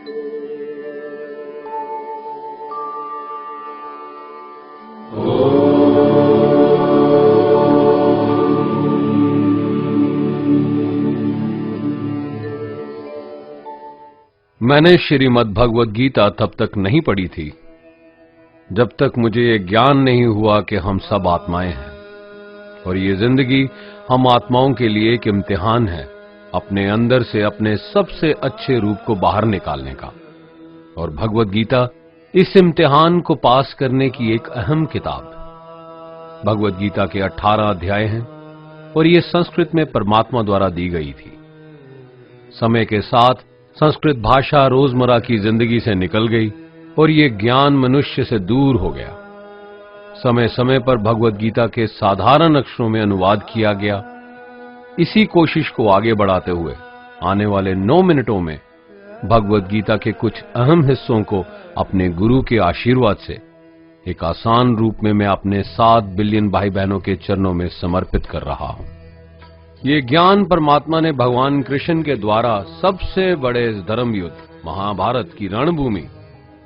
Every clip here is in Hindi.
मैंने श्रीमद् भगवद गीता तब तक नहीं पढ़ी थी जब तक मुझे ये ज्ञान नहीं हुआ कि हम सब आत्माएं हैं और ये जिंदगी हम आत्माओं के लिए एक इम्तिहान है अपने अंदर से अपने सबसे अच्छे रूप को बाहर निकालने का। और भगवद गीता इस इम्तिहान को पास करने की एक अहम किताब। भगवद गीता के 18 अध्याय हैं और ये संस्कृत में परमात्मा द्वारा दी गई थी। समय के साथ संस्कृत भाषा रोजमर्रा की जिंदगी से निकल गई और ये ज्ञान मनुष्य से दूर हो गया। समय समय पर भगवद गीता के साधारण अक्षरों में अनुवाद किया गया। इसी कोशिश को आगे बढ़ाते हुए आने वाले 9 मिनटों में भगवद गीता के कुछ अहम हिस्सों को अपने गुरु के आशीर्वाद से एक आसान रूप में मैं अपने 7 बिलियन भाई बहनों के चरणों में समर्पित कर रहा हूं। ये ज्ञान परमात्मा ने भगवान कृष्ण के द्वारा सबसे बड़े धर्म युद्ध महाभारत की रणभूमि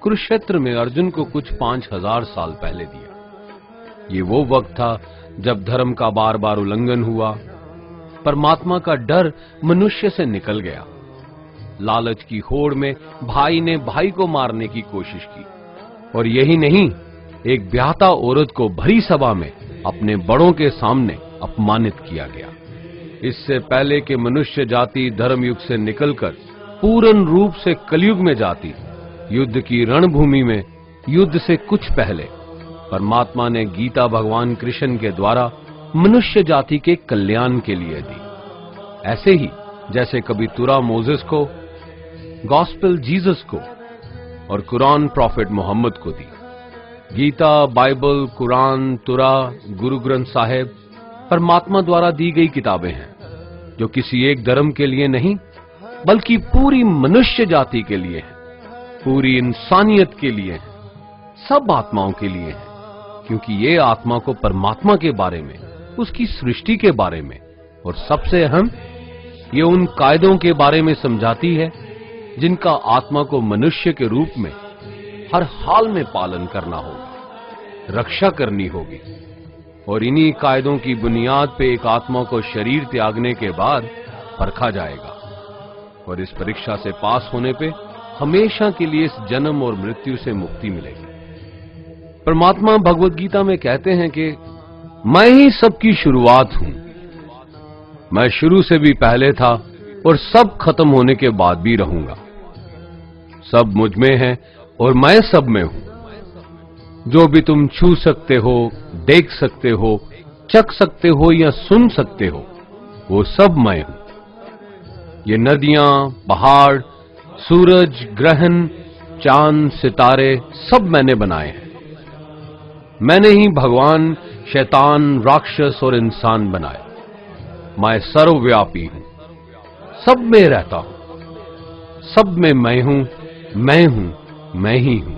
कुरुक्षेत्र में अर्जुन को कुछ 5000 साल पहले दिया। ये वो वक्त था जब धर्म का बार बार उल्लंघन हुआ, परमात्मा का डर मनुष्य से निकल गया। लालच की होड़ में भाई ने भाई को मारने की कोशिश की और यही नहीं, एक ब्याहता औरत को भरी सभा में अपने बड़ों के सामने अपमानित किया गया। इससे पहले कि मनुष्य जाति धर्म युग से निकलकर पूर्ण रूप से कलयुग में जाती, युद्ध की रणभूमि में युद्ध से कुछ पहले परमात्मा ने गीता भगवान कृष्ण के द्वारा मनुष्य जाति के कल्याण के लिए दी। ऐसे ही जैसे कभी तुरा मोसेस को, गॉस्पेल जीसस को और कुरान प्रॉफिट मोहम्मद को दी। गीता, बाइबल, कुरान, तुरा, गुरु ग्रंथ साहिब परमात्मा द्वारा दी गई किताबें हैं जो किसी एक धर्म के लिए नहीं बल्कि पूरी मनुष्य जाति के लिए है, पूरी इंसानियत के लिए है, सब आत्माओं के लिए है। क्योंकि ये आत्मा को परमात्मा के बारे में, उसकी सृष्टि के बारे में और सबसे अहम ये उन कायदों के बारे में समझाती है जिनका आत्मा को मनुष्य के रूप में हर हाल में पालन करना होगा, रक्षा करनी होगी। और इन्हीं कायदों की बुनियाद पे एक आत्मा को शरीर त्यागने के बाद परखा जाएगा और इस परीक्षा से पास होने पे हमेशा के लिए इस जन्म और मृत्यु से मुक्ति मिलेगी। परमात्मा भगवद गीता में कहते हैं कि मैं ही सबकी शुरुआत हूं, मैं शुरू से भी पहले था और सब खत्म होने के बाद भी रहूंगा। सब मुझ में है और मैं सब में हूं। जो भी तुम छू सकते हो, देख सकते हो, चख सकते हो या सुन सकते हो, वो सब मैं हूं। ये नदियां, पहाड़, सूरज, ग्रहण, चांद, सितारे सब मैंने बनाए हैं। मैंने ही भगवान, शैतान, राक्षस और इंसान बनाए। मैं सर्वव्यापी हूं, सब में रहता हूं, सब में मैं हूं, मैं ही हूं।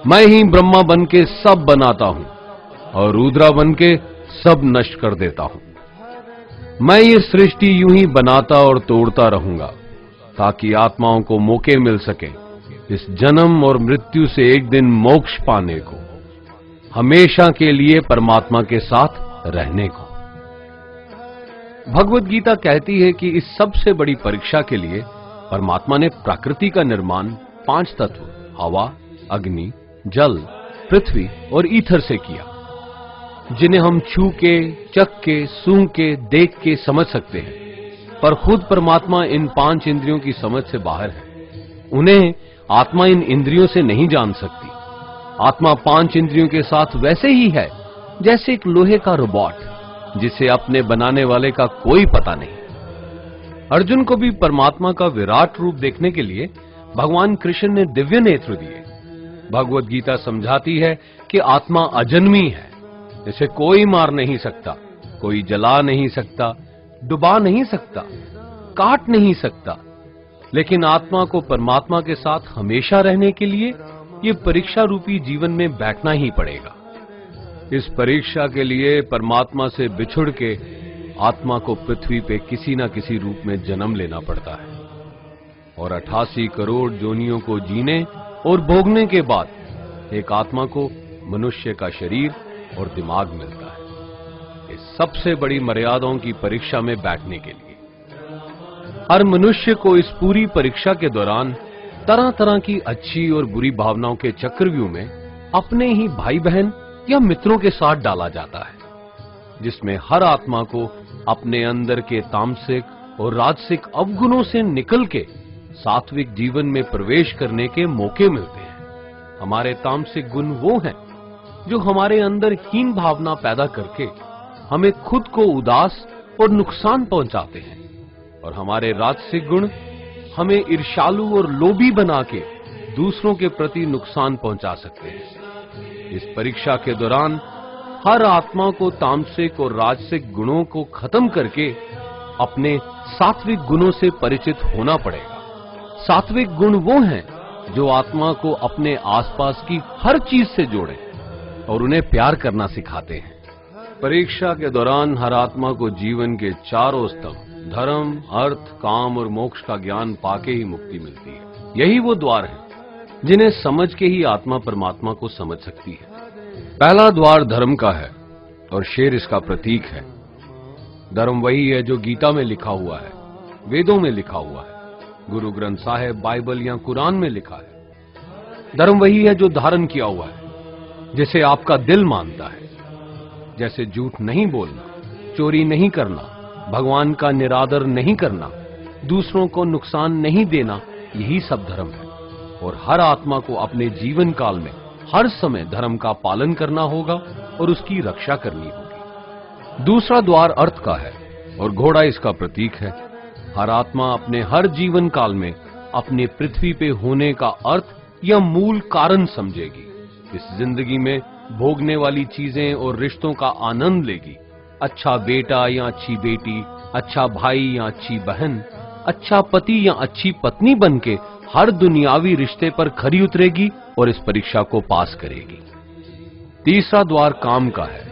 मैं ही ब्रह्मा बन के सब बनाता हूं और रुद्रा बन के सब नष्ट कर देता हूं। मैं ये सृष्टि यूं ही बनाता और तोड़ता रहूंगा ताकि आत्माओं को मौके मिल सके इस जन्म और मृत्यु से एक दिन मोक्ष पाने को, हमेशा के लिए परमात्मा के साथ रहने को। भगवद गीता कहती है कि इस सबसे बड़ी परीक्षा के लिए परमात्मा ने प्रकृति का निर्माण 5 तत्व हवा, अग्नि, जल, पृथ्वी और ईथर से किया, जिन्हें हम छू के, चख के, सूंघ के, देख के समझ सकते हैं। पर खुद परमात्मा इन 5 इंद्रियों की समझ से बाहर है। उन्हें आत्मा इन इंद्रियों से नहीं जान सकती। आत्मा 5 इंद्रियों के साथ वैसे ही है जैसे एक लोहे का रोबोट जिसे अपने बनाने वाले का कोई पता नहीं। अर्जुन को भी परमात्मा का विराट रूप देखने के लिए भगवान कृष्ण ने दिव्य नेत्र दिए। भगवद गीता समझाती है कि आत्मा अजन्मी है, इसे कोई मार नहीं सकता, कोई जला नहीं सकता, डुबा नहीं सकता, काट नहीं सकता। लेकिन आत्मा को परमात्मा के साथ हमेशा रहने के लिए ये परीक्षा रूपी जीवन में बैठना ही पड़ेगा। इस परीक्षा के लिए परमात्मा से बिछुड़ के आत्मा को पृथ्वी पे किसी न किसी रूप में जन्म लेना पड़ता है। और 88 करोड़ जोनियों को जीने और भोगने के बाद एक आत्मा को मनुष्य का शरीर और दिमाग मिलता है, इस सबसे बड़ी मर्यादाओं की परीक्षा में बैठने के लिए। हर मनुष्य को इस पूरी परीक्षा के दौरान तरह तरह की अच्छी और बुरी भावनाओं के चक्रव्यूह में अपने ही भाई बहन या मित्रों के साथ डाला जाता है, जिसमें हर आत्मा को अपने अंदर के तामसिक और राजसिक अवगुणों से निकल के सात्विक जीवन में प्रवेश करने के मौके मिलते हैं। हमारे तामसिक गुण वो हैं जो हमारे अंदर हीन भावना पैदा करके हमें खुद को उदास और नुकसान पहुंचाते हैं, और हमारे राजसिक गुण हमें ईर्ष्यालु और लोभी बना के दूसरों के प्रति नुकसान पहुंचा सकते हैं। इस परीक्षा के दौरान हर आत्मा को तामसिक और राजसिक गुणों को खत्म करके अपने सात्विक गुणों से परिचित होना पड़ेगा। सात्विक गुण वो हैं जो आत्मा को अपने आसपास की हर चीज से जोड़े और उन्हें प्यार करना सिखाते हैं। परीक्षा के दौरान हर आत्मा को जीवन के चारों स्तंभ धर्म, अर्थ, काम और मोक्ष का ज्ञान पाके ही मुक्ति मिलती है। यही वो द्वार हैं जिन्हें समझ के ही आत्मा परमात्मा को समझ सकती है। पहला द्वार धर्म का है और शेर इसका प्रतीक है। धर्म वही है जो गीता में लिखा हुआ है, वेदों में लिखा हुआ है, गुरु ग्रंथ साहिब, बाइबल या कुरान में लिखा है। धर्म वही है जो धारण किया हुआ है, जिसे आपका दिल मानता है, जैसे झूठ नहीं बोलना, चोरी नहीं करना, भगवान का निरादर नहीं करना, दूसरों को नुकसान नहीं देना, यही सब धर्म है। और हर आत्मा को अपने जीवन काल में हर समय धर्म का पालन करना होगा और उसकी रक्षा करनी होगी। दूसरा द्वार अर्थ का है और घोड़ा इसका प्रतीक है। हर आत्मा अपने हर जीवन काल में अपने पृथ्वी पे होने का अर्थ या मूल कारण समझेगी। इस जिंदगी में भोगने वाली चीजें और रिश्तों का आनंद लेगी। अच्छा बेटा या अच्छी बेटी, अच्छा भाई या अच्छी बहन, अच्छा पति या अच्छी पत्नी बनके हर दुनियावी रिश्ते पर खरी उतरेगी और इस परीक्षा को पास करेगी। तीसरा द्वार काम का है।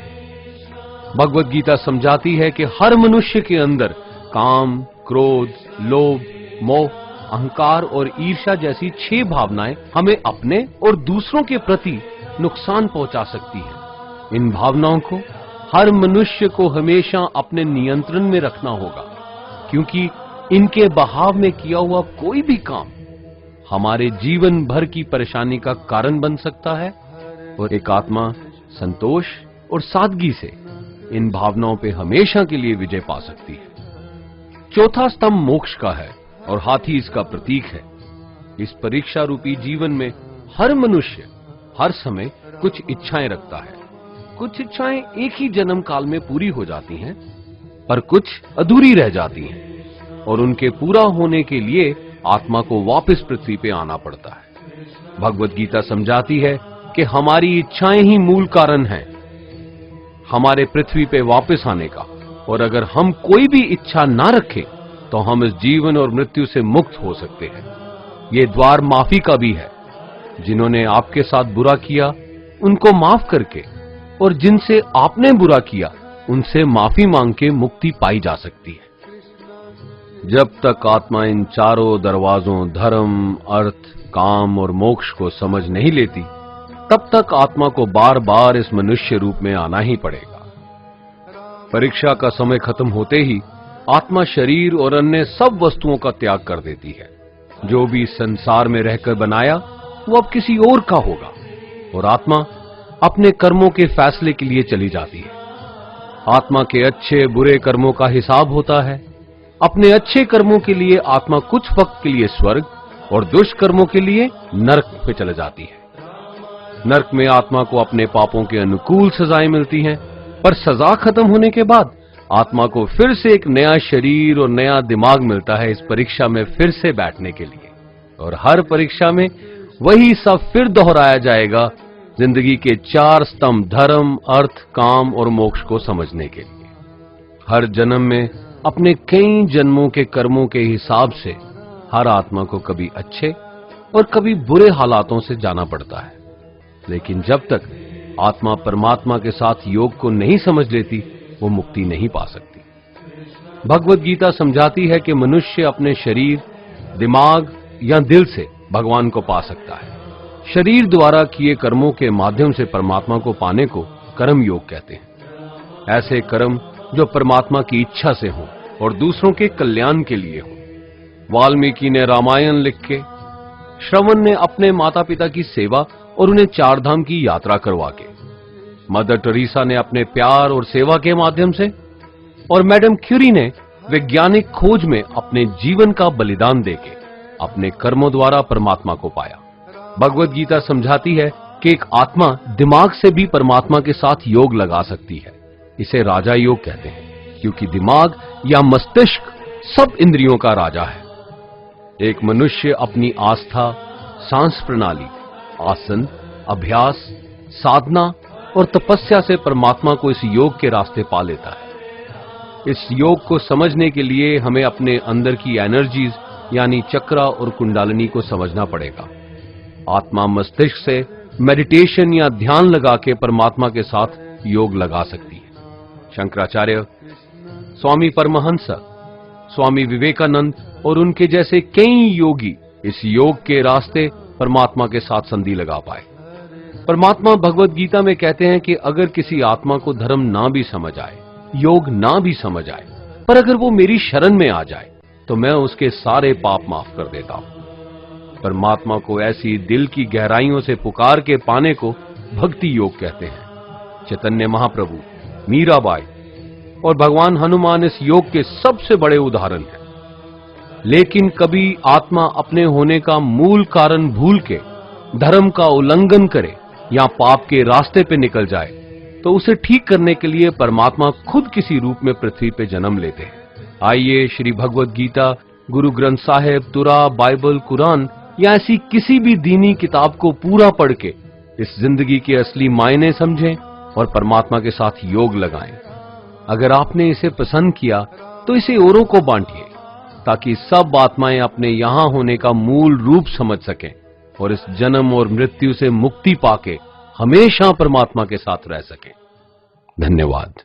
भगवत गीता समझाती है कि हर मनुष्य के अंदर काम, क्रोध, लोभ, मोह, अहंकार और ईर्ष्या जैसी 6 भावनाएं हमें अपने और दूसरों के प्रति नुकसान पहुंचा सकती हैं। इन भावनाओं को हर मनुष्य को हमेशा अपने नियंत्रण में रखना होगा, क्योंकि इनके बहाव में किया हुआ कोई भी काम हमारे जीवन भर की परेशानी का कारण बन सकता है। और एक आत्मा संतोष और सादगी से इन भावनाओं पे हमेशा के लिए विजय पा सकती है। चौथा स्तंभ मोक्ष का है और हाथी इसका प्रतीक है। इस परीक्षा रूपी जीवन में हर मनुष्य हर समय कुछ इच्छाएं रखता है। कुछ इच्छाएं एक ही जन्म काल में पूरी हो जाती हैं, पर कुछ अधूरी रह जाती हैं और उनके पूरा होने के लिए आत्मा को वापस पृथ्वी पे आना पड़ता है। भगवत गीता समझाती है कि हमारी इच्छाएं ही मूल कारण हैं हमारे पृथ्वी पे वापस आने का, और अगर हम कोई भी इच्छा ना रखें तो हम इस जीवन और मृत्यु से मुक्त हो सकते हैं। ये द्वार माफी का भी है। जिन्होंने आपके साथ बुरा किया उनको माफ करके और जिनसे आपने बुरा किया उनसे माफी मांग के मुक्ति पाई जा सकती है। जब तक आत्मा इन चारों दरवाजों धर्म, अर्थ, काम और मोक्ष को समझ नहीं लेती, तब तक आत्मा को बार बार इस मनुष्य रूप में आना ही पड़ेगा। परीक्षा का समय खत्म होते ही आत्मा शरीर और अन्य सब वस्तुओं का त्याग कर देती है। जो भी संसार में रहकर बनाया वो अब किसी और का होगा, और आत्मा अपने कर्मों के फैसले के लिए चली जाती है। आत्मा के अच्छे बुरे कर्मों का हिसाब होता है। अपने अच्छे कर्मों के लिए आत्मा कुछ वक्त के लिए स्वर्ग और दुष्कर्मों के लिए नरक में चले जाती है। नरक में आत्मा को अपने पापों के अनुकूल सजाएं मिलती हैं, पर सजा खत्म होने के बाद आत्मा को फिर से एक नया शरीर और नया दिमाग मिलता है इस परीक्षा में फिर से बैठने के लिए। और हर परीक्षा में वही सब फिर दोहराया जाएगा, जिंदगी के 4 स्तंभ धर्म, अर्थ, काम और मोक्ष को समझने के लिए। हर जन्म में अपने कई जन्मों के कर्मों के हिसाब से हर आत्मा को कभी अच्छे और कभी बुरे हालातों से जाना पड़ता है, लेकिन जब तक आत्मा परमात्मा के साथ योग को नहीं समझ लेती वो मुक्ति नहीं पा सकती। भगवत गीता समझाती है कि मनुष्य अपने शरीर, दिमाग या दिल से भगवान को पा सकता है। शरीर द्वारा किए कर्मों के माध्यम से परमात्मा को पाने को कर्म योग कहते हैं। ऐसे कर्म जो परमात्मा की इच्छा से हों और दूसरों के कल्याण के लिए हों। वाल्मीकि ने रामायण लिख के, श्रवण ने अपने माता पिता की सेवा और उन्हें चार धाम की यात्रा करवा के, मदर टेरेसा ने अपने प्यार और सेवा के माध्यम से, और मैडम क्यूरी ने वैज्ञानिक खोज में अपने जीवन का बलिदान देके अपने कर्मों द्वारा परमात्मा को पाया। भगवत गीता समझाती है कि एक आत्मा दिमाग से भी परमात्मा के साथ योग लगा सकती है। इसे राजा योग कहते हैं, क्योंकि दिमाग या मस्तिष्क सब इंद्रियों का राजा है। एक मनुष्य अपनी आस्था, सांस प्रणाली, आसन, अभ्यास, साधना और तपस्या से परमात्मा को इस योग के रास्ते पा लेता है। इस योग को समझने के लिए हमें अपने अंदर की एनर्जीज यानी चक्रा और कुंडलिनी को समझना पड़ेगा। आत्मा मस्तिष्क से मेडिटेशन या ध्यान लगा के परमात्मा के साथ योग लगा सकती है। शंकराचार्य, स्वामी परमहंस, स्वामी विवेकानंद और उनके जैसे कई योगी इस योग के रास्ते परमात्मा के साथ संधि लगा पाए। परमात्मा भगवत गीता में कहते हैं कि अगर किसी आत्मा को धर्म ना भी समझ आए, योग ना भी समझ आए, पर अगर वो मेरी शरण में आ जाए तो मैं उसके सारे पाप माफ कर देता हूं। परमात्मा को ऐसी दिल की गहराइयों से पुकार के पाने को भक्ति योग कहते हैं। चैतन्य महाप्रभु, मीराबाई और भगवान हनुमान इस योग के सबसे बड़े उदाहरण हैं। लेकिन कभी आत्मा अपने होने का मूल कारण भूल के धर्म का उल्लंघन करे या पाप के रास्ते पे निकल जाए तो उसे ठीक करने के लिए परमात्मा खुद किसी रूप में पृथ्वी पे जन्म लेते हैं। आइए श्री भगवत गीता, गुरु ग्रंथ साहिब, तुरा, बाइबल, कुरान या ऐसी किसी भी दीनी किताब को पूरा पढ़ के इस जिंदगी के असली मायने समझें और परमात्मा के साथ योग लगाएं। अगर आपने इसे पसंद किया तो इसे औरों को बांटिए ताकि सब आत्माएं अपने यहां होने का मूल रूप समझ सकें और इस जन्म और मृत्यु से मुक्ति पाके हमेशा परमात्मा के साथ रह सकें। धन्यवाद।